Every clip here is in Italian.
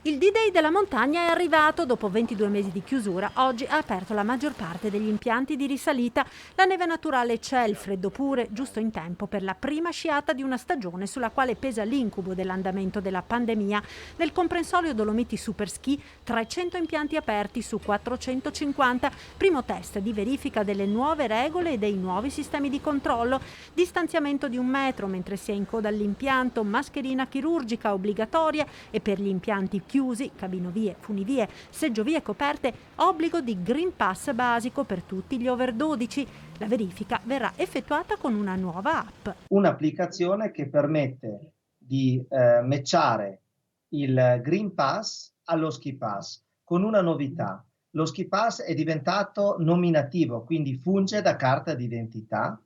Il D-Day della montagna è arrivato dopo 22 mesi di chiusura. Oggi ha aperto la maggior parte degli impianti di risalita. La neve naturale c'è, il freddo pure, giusto in tempo per la prima sciata di una stagione sulla quale pesa l'incubo dell'andamento della pandemia. Nel comprensorio Dolomiti Superski 300 impianti aperti su 450. Primo test di verifica delle nuove regole e dei nuovi sistemi di controllo. Distanziamento di 1 metro mentre si è in coda all'impianto, mascherina chirurgica obbligatoria e per gli impianti chiusi, cabinovie, funivie, seggiovie coperte, obbligo di Green Pass basico per tutti gli over 12. La verifica verrà effettuata con una nuova app. Un'applicazione che permette di matchare il Green Pass allo Ski Pass con una novità. Lo Ski Pass è diventato nominativo, quindi funge da carta d'identità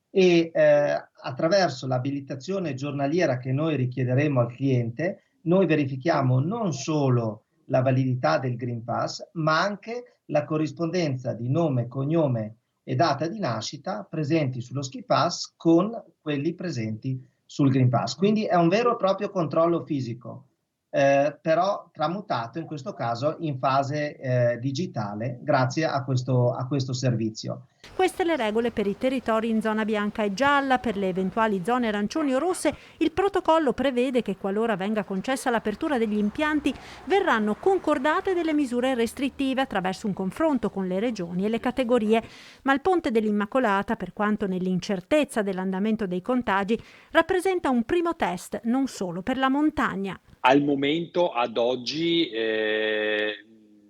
e attraverso l'abilitazione giornaliera che noi richiederemo al cliente, noi verifichiamo non solo la validità del Green Pass, ma anche la corrispondenza di nome, cognome e data di nascita presenti sullo Ski Pass con quelli presenti sul Green Pass. Quindi è un vero e proprio controllo fisico, però tramutato in questo caso in fase digitale grazie a questo servizio. Queste le regole per i territori in zona bianca e gialla. Per le eventuali zone arancioni o rosse, il protocollo prevede che qualora venga concessa l'apertura degli impianti, verranno concordate delle misure restrittive attraverso un confronto con le regioni e le categorie. Ma il Ponte dell'Immacolata, per quanto nell'incertezza dell'andamento dei contagi, rappresenta un primo test non solo per la montagna. Al momento, ad oggi,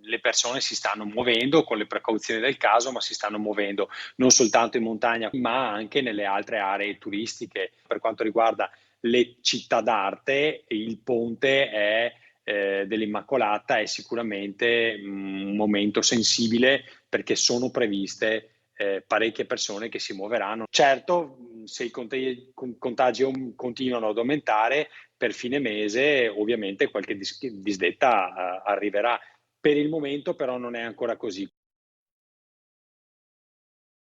le persone si stanno muovendo con le precauzioni del caso, ma si stanno muovendo non soltanto in montagna, ma anche nelle altre aree turistiche. Per quanto riguarda le città d'arte, il ponte dell'Immacolata è sicuramente un momento sensibile perché sono previste parecchie persone che si muoveranno. Certo, se i contagi continuano ad aumentare, per fine mese ovviamente qualche disdetta arriverà. Per il momento però non è ancora così.